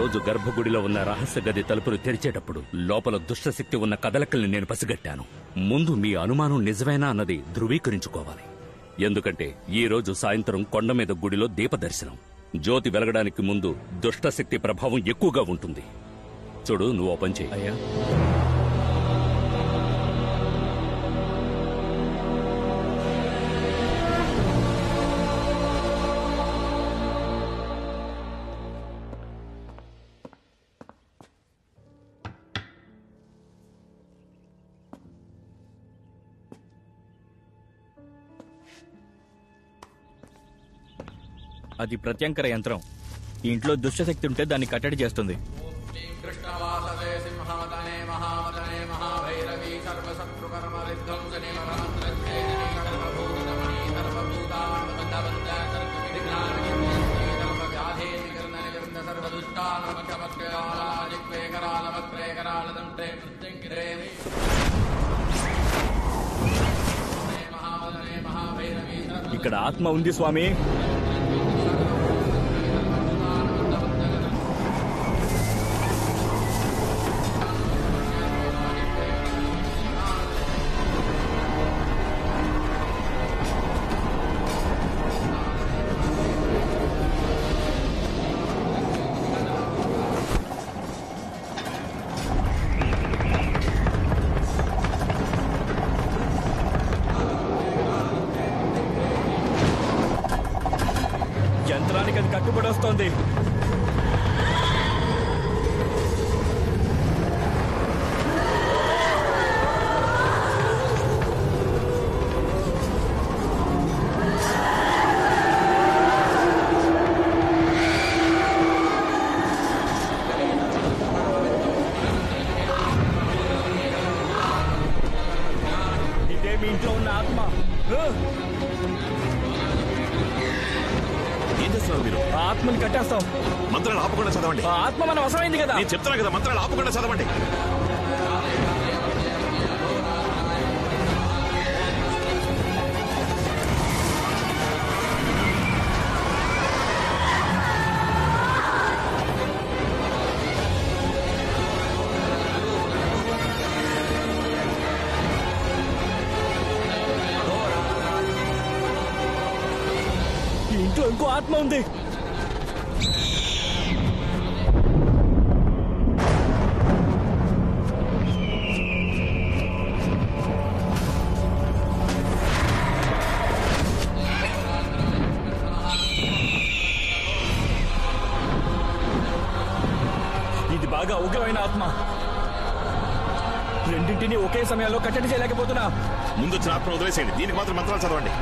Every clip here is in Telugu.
రోజు గర్భగుడిలో ఉన్న రహస్య గది తలుపులు తెరిచేటప్పుడు లోపల దుష్టశక్తి ఉన్న కదలికల్ని నేను పసిగట్టాను. ముందు మీ అనుమానం నిజమేనా అన్నది ధృవీకరించుకోవాలి. ఎందుకంటే ఈ రోజు సాయంత్రం కొండ మీద గుడిలో దీపదర్శనం. జ్యోతి వెలగడానికి ముందు దుష్టశక్తి ప్రభావం ఎక్కువగా ఉంటుంది. చూడు, నువ్వు ఓ పని చెయ్యి. అయ్యా, అది ప్రత్యంకర యంత్రం. ఈ ఇంట్లో దుష్టశక్తి ఉంటే దాన్ని కట్టడి చేస్తుంది. ఇక్కడ ఆత్మ ఉంది స్వామి. యంత్రానికి అది కట్టుబడి వస్తోంది. ఇదే మీ ఇంట్లో ఉన్న ఆత్మ. ఏం చేస్తున్నారు మీరు? ఆ ఆత్మని కట్టేస్తాం. మంత్రాలు ఆపకుండా చదవండి. ఆ ఆత్మ మన అవసరమైంది కదా. నేను చెప్తున్నా కదా, మంత్రాలు ఆపకుండా చదవండి. ఈ ఇంట్లో ఇంకో ఆత్మ ఉంది. ఇది బాగా ఉగ్రమైన ఆత్మ. రెండింటినీ ఒకే సమయంలో కట్టడి చేయలేకపోతున్నా. ముందు వచ్చిన ఆత్మ వదిలేసేయండి, దీనికి మాత్రం మంత్రాలు చదవండి.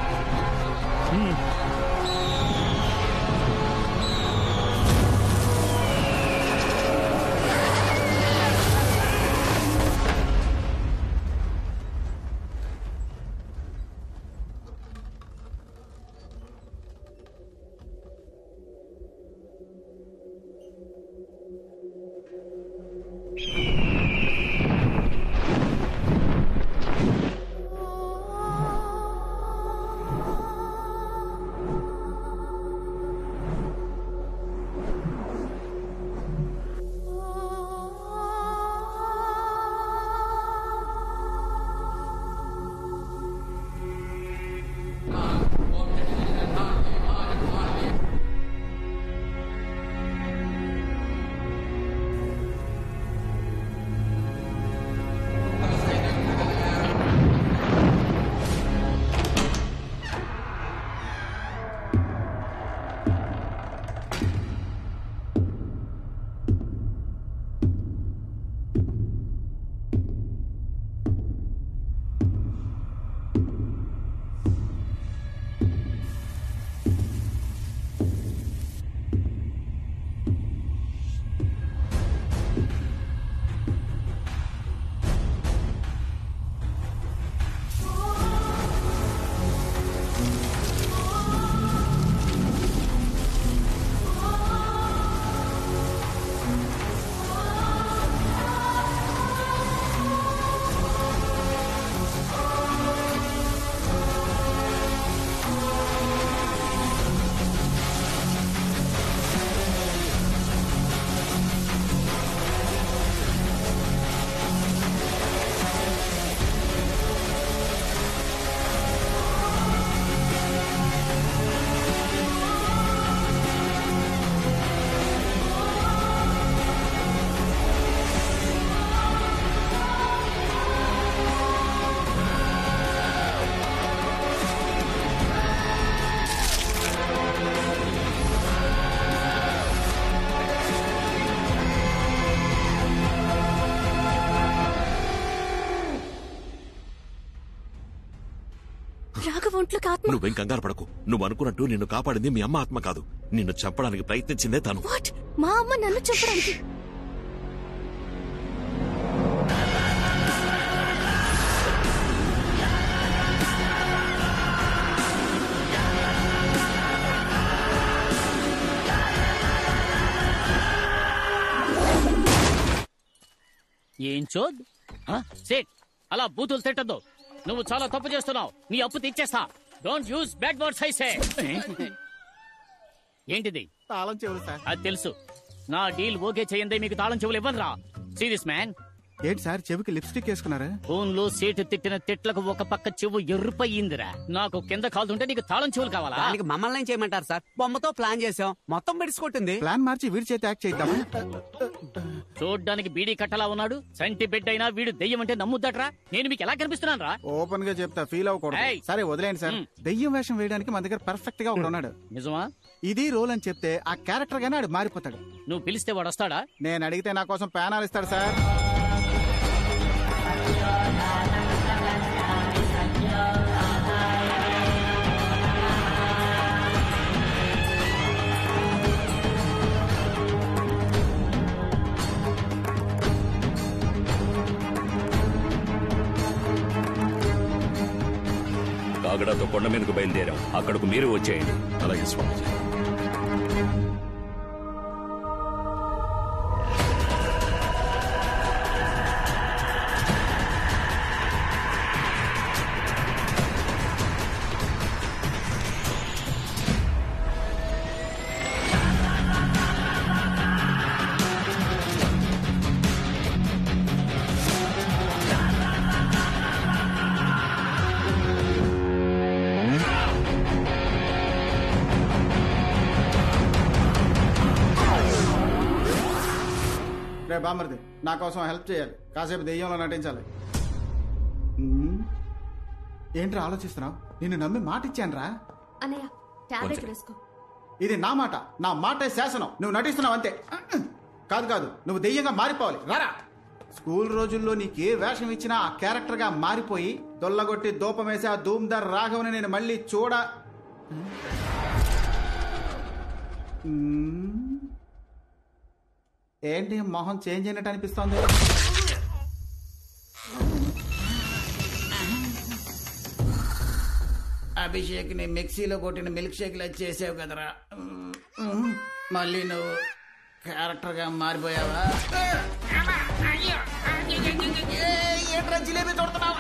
ఒంట్లోకి ఆత్మ. నువ్వేం కంగారు పడకు. నువ్వు అనుకున్నట్టు నిన్ను కాపాడింది మీ అమ్మ ఆత్మ కాదు. నిన్ను చంపడానికి ప్రయత్నించిందే తను. వాట్? మా అమ్మ నన్ను చంపడానికి? ఏం చోద్ సేట్ అలా బూతులు తిట్టద్దు. నువ్వు చాలా తప్పు చేస్తున్నావు. నీ అప్పు తీర్చేస్తా. Don't use bad words I say. ఏంటిది? తాళం చెవులు సార్. అది తెలుసు. నా డీల్ ఓకే చేయందే మీకు తాళం చెవులు ఇవ్వనురా. See this man. ఏంటి సార్ చెవికి లిప్స్టిక్ వేసుకున్నారా? ఫోన్ లో సేటు తిట్టిన తిట్లకు ఒక పక్క చెవు ఎర్రుపయ్యిందిరా. నాకు కింద కాలుతుంటే నీకు తాళం చెవులు కావాలా? దానికి మమ్మల్ని ఏం చేయమంటారు సార్? బొమ్మతో ప్లాన్ చేసాం, మొత్తం బిడిసికొట్టింది. ప్లాన్ మార్చి వీడి చేతి యాక్ట్ చేద్దామా? చూడ్డానికి బీడీ కట్టలా ఉన్నాడు. సంటి బిడ్డ అయినా వీడు దెయ్యం అంటే నమ్ముద్దట్రా. నేను మీకు ఎలా కనిపిస్తున్నాను రా? ఓపెన్ గా చెప్తా, ఫీల్ అవ్వకూడదు. ఏయ్. సరే వదిలేండి సార్. దెయ్యం వేషం వేయడానికి మన దగ్గర పర్ఫెక్ట్ గా ఒకడు ఉన్నాడు. నిజమా? ఇది రోల్ అని చెప్తే ఆ క్యారెక్టర్ గానే ఆడు మారిపోతాడు. నువ్వు పిలిస్తే వాడు వస్తాడా? నేను అడిగితే నా కోసం ప్యానాలు ఇస్తాడు సార్. కాగడాతో కొండ మీదకు బయలుదేరాం. అక్కడకు మీరు వచ్చేయండి. అలాగే స్వామిజీ. రే బామర్ది, నా కోసం హెల్ప్ చేయాలి. కాసేపు దెయ్యంలో నటించాలి. ఏంట్రా ఆలోచిస్తున్నావు? నిన్ను నమ్మి మాట ఇచ్చాను రా. అన్నయ్య టాబ్లెట్ వేసుకో. ఇది నా మాట, నా మాటే శాసనం. నువ్వు నటిస్తున్నావు అంతే. కాదు కాదు, నువ్వు దెయ్యంగా మారిపోవాలి. రారా. స్కూల్ రోజుల్లో నీకే వేషం ఇచ్చినా ఆ క్యారెక్టర్ గా మారిపోయి దొల్లగొట్టి దూపం వేసి ఆ ధూమ్దార్ రాఘవని నేను మళ్ళీ ఏంటి మొహం చేంజ్ అయినట్టు అనిపిస్తోంది? అభిషేక్ ని మిక్సీలో కొట్టిన మిల్క్ షేక్ లా చేసావు కదరా. మళ్ళీ నువ్వు క్యారెక్టర్ గా మారిపోయావా? ఏంట్రా జిలేబీ తోడుతున్నావు?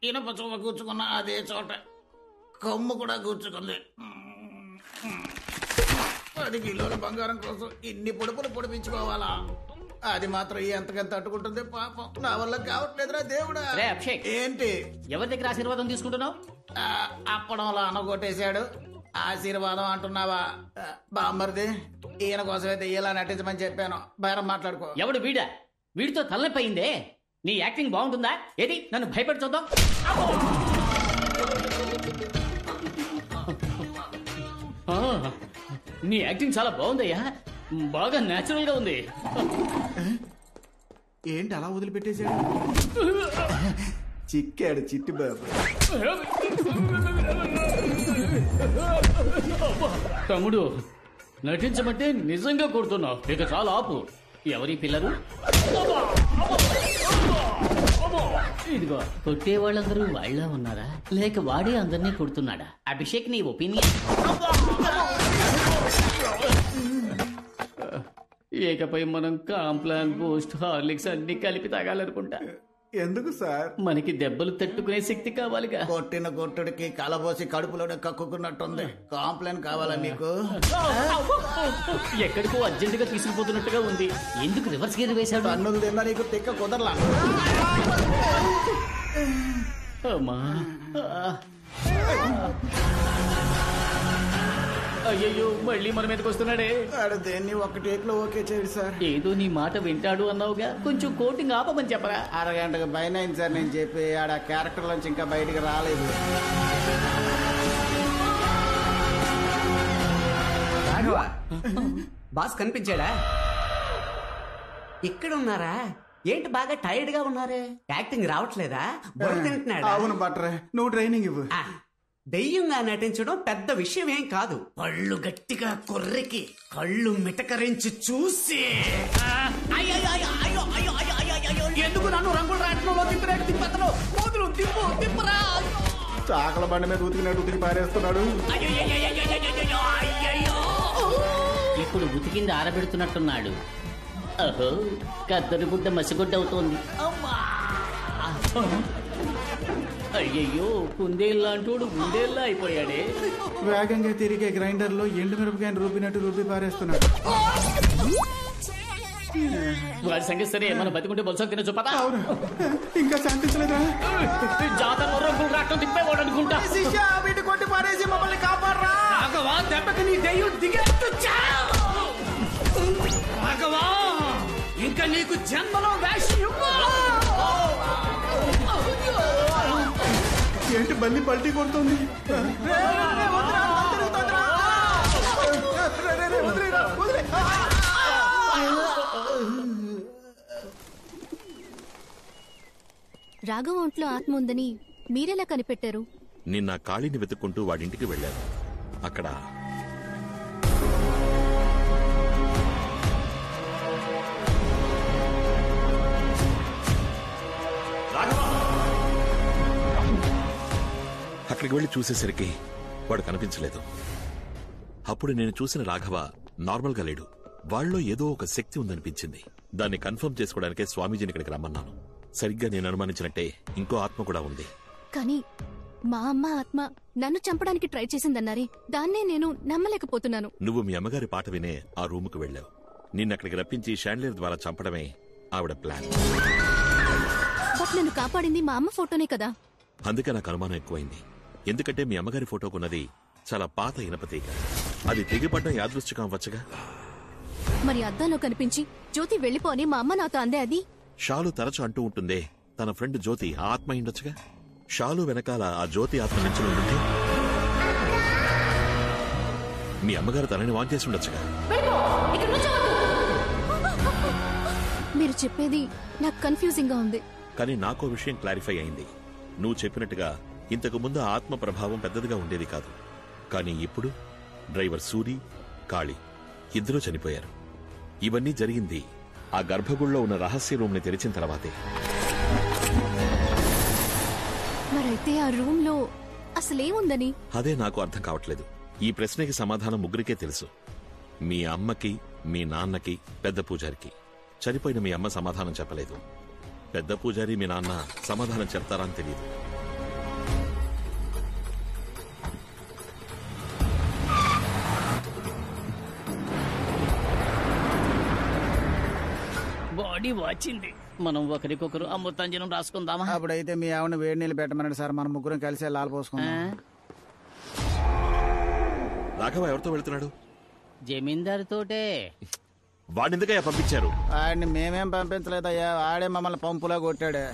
ఇనప చొమ్మ కూర్చుకున్న అదే చోట కొమ్ము కూడా కూర్చుకుంది. 10 కిలోల బంగారం కోసం ఇన్ని పొడుపులు పొడిపించుకోవాలా? అది మాత్రం ఎంతకంత తట్టుకుంటుంది పాపం. నా వల్ల కావట్లేదురా దేవుడా. రే అభిషేక్, ఏంటి ఎవరి దగ్గర ఆశీర్వాదం తీసుకుంటున్నావు? అప్పడంలో అనగొట్టేశాడు. ఆశీర్వాదం అంటున్నావా? బామ్మర్ది, ఈయన కోసమైతే ఇలా నటించమని చెప్పాను. బేరం మాట్లాడుకో. ఎవడు వీడా? వీడితో తలనొప్పి అయిందే. నీ యాక్టింగ్ బాగుంటుందా? ఏది నన్ను భయపడి చూద్దాం. నీ యాక్టింగ్ చాలా బాగుందయ్యా. బాగా నేచురల్ గా ఉంది. ఏంటి అలా వదిలిపెట్టేశాడు? చిక్కాడు చిట్టి బాబు. తమ్ముడు, నటించమంటే నిజంగా కొడుతున్నావు. ఇక చాలా ఆపు. ఎవరి పిల్లలు? ఇదిగో, కొట్టే వాళ్ళందరూ వాళ్ళ ఉన్నారా, లేక వాడే అందరినీ కొడుతున్నాడా? అభిషేక్, నీ ఒపీనియన్? ఏకపై మనం కాంప్లాన్, బూస్ట్, హార్లిక్స్ అన్ని కలిపి తాగాలనుకుంటా. ఎందుకు సార్? మనకి దెబ్బలు తట్టుకునే శక్తి కావాలిగా. కొట్టిన కొట్టుడికి కలబోసి కడుపులోనే కక్కుకున్నట్టుంది. కాంప్లైంట్ కావాలా నీకు? ఎక్కడికో అర్జెంటుగా తీసుకుపోతున్నట్టుగా ఉంది. ఎందుకు రివర్స్ గేర్ వేశాడు? అన్నులు తిన్నా నీకు తిక్క కుదరలా. అమ్మా, అయ్యయ్యో, మళ్ళీ మన మీదకి వస్తున్నాడే. వాడు దేన్ని ఒక టేక్ లో ఓకే చేయడు సార్. ఏదో నీ మాట వింటాడు అన్నావుగా, కొంచెం కోటింగ్ ఆపమని చెప్పరా. అరగంటకు పైన అయింది సార్ నేను చెప్పి. ఆడ క్యారెక్టర్ నుంచి ఇంకా బయటికి రాలేదు. బాస్ కనిపించాడా? ఇక్కడ ఉన్నారా? ఏంటి బాగా టైర్డ్ గా ఉన్నారే? యాక్టింగ్ రావట్లేదా? బుర్ర తింటున్నాడా? అవును బట్రే, నువ్వు ట్రైనింగ్ ఇవ్వు. ఆ, దెయ్యంగా నటించడం పెద్ద విషయం ఏం కాదు. పళ్ళు గట్టిగా కొర్రికి కళ్ళు మిటకరించి చూసి ఎందుకు నన్ను రంగుల రాట్నంలో తిప్పినట్టు తిప్పతను మోదులు తిప్పరా. చాకల బండి మీద ఉతికినట్టు ఉతికి పారేస్తున్నాడు. ఇప్పుడు ఉతికింది ఆరబెడుతున్నట్టున్నాడు. అహో, కద్దరి గుడ్డ మసిగుడ్డ అవుతోంది. అయ్యయ్యో, కుందేళ్ళంటోడు గుండేళ్ళ అయిపోయాడే. వేగంగా తిరిగే గ్రైండర్ లో ఎండు మిరపకాయని రూపినట్టు రూపి పారేస్తున్నాడు. వాడి సంగతి సరే, మనం బతికుంటే బొలసలు తినచ్చు పదా. అవును, ఇంకా శాంతించలేదా? జాతరలో రంగులు రావటం తిప్పేవాడు అనుకుంటా. వీటి కొట్టి పారేసి మమ్మల్ని కాపాడరా. రాఘవా, దెబ్బకి నీ దెయ్యం దిగేట్టు చావు. రాఘవా, ఇంకా నీకు జన్మలో వేషం ఇవ్వను. ఏంటి బల్లి పల్టీ కొడుతుంది? రాఘవ ఒంట్లో ఆత్మ ఉందని మీరెలా కనిపెట్టారు? నిన్న కాళీని వెతుక్కుంటూ వాడింటికి వెళ్ళాను. అక్కడ అక్కడికి వెళ్లి చూసేసరికి వాడు కనిపించలేదు. అప్పుడు నేను చూసిన రాఘవ నార్మల్ గా లేడు. వాళ్ళలో ఏదో ఒక శక్తి ఉందనిపించింది. దాన్ని కన్ఫర్మ్ చేసుకోవడానికే స్వామీజీని ఇక్కడికి రమ్మన్నాను. సరిగ్గా నేను అనుమానించినట్టే ఇంకో ఆత్మ కూడా ఉంది. కానీ మా అమ్మ ఆత్మ నన్ను చంపడానికి ట్రై చేసిందన్నారే, దాన్నే నేను నమ్మలేకపోతున్నాను. నువ్వు మీ అమ్మగారి పాట వినే ఆ రూముకు వెళ్ళావు. నిన్నక్కడికి రప్పించి షాండ్లియర్ ద్వారా చంపడమే ఆవిడ ప్లాన్. బట్ నన్ను కాపాడింది మా అమ్మ ఫోటోనే కదా. అందుకే నాకు అనుమానం ఎక్కువైంది. ఎందుకంటే మీ అమ్మగారి ఫోటోకున్నది చాలా పాత ఇనపతీగ. అది తెగిపడ్డం యాదృచ్ఛికం అవ్వచ్చుగా. మరి అద్దంలో కనిపించి జ్యోతి వెళ్ళిపోని మా అమ్మ నాతో అందే. అది షాలు తరచు అంటూ ఉంటుందే, తన ఫ్రెండ్ జ్యోతి ఆ ఆత్మ అయిండొచ్చుగా. షాలు వెనకాల ఆ జ్యోతి ఆత్మ నుంచి ఉంటుంది. మీ అమ్మగారు తనని వాన్ చేసి ఉండొచ్చుగా. మీరు చెప్పేది నాకు కన్ఫ్యూజింగ్ గా ఉంది. కానీ నాకో విషయం క్లారిఫై అయింది. నువ్వు చెప్పినట్టుగా ఇంతకు ముందు ఆ ఆత్మ ప్రభావం పెద్దదిగా ఉండేది కాదు. కానీ ఇప్పుడు డ్రైవర్ సూరి, కాళీ ఇద్దరూ చనిపోయారు. ఇవన్నీ జరిగింది ఆ గర్భగుడిలో ఉన్న రహస్య రూమ్ ని తెరిచిన తర్వాతే. మరైతే ఆ రూమ్ లో అసలేముందని? అదే నాకు అర్థం కావట్లేదు. ఈ ప్రశ్నకి సమాధానం ముగ్గురికే తెలుసు. మీ అమ్మకి, మీ నాన్నకి, పెద్ద పూజారికి. చనిపోయిన మీ అమ్మ సమాధానం చెప్పలేదు. పెద్ద పూజారి, మీ నాన్న సమాధానం చెప్తారా అని తెలియదు. బాడీ వాచింది. మనం ఒకరికొకరు అమృతాంజనం రాసుకుందామా? అప్పుడైతే మీ ఆవిడ వేడి నీళ్ళు పెట్టమన్నాడు సార్. మనం ముగ్గురం కలిసి లాల్ పోసుకుందాం. రాఘవ ఎవరితో వెళ్తున్నాడు? జమీందారు తోటే. వాడినెందుకయ్యా పంపించారు? ఆడిని మేమేం పంపించలేదయ్యా, ఆడే మమ్మల్ని పంపులా కొట్టాడు.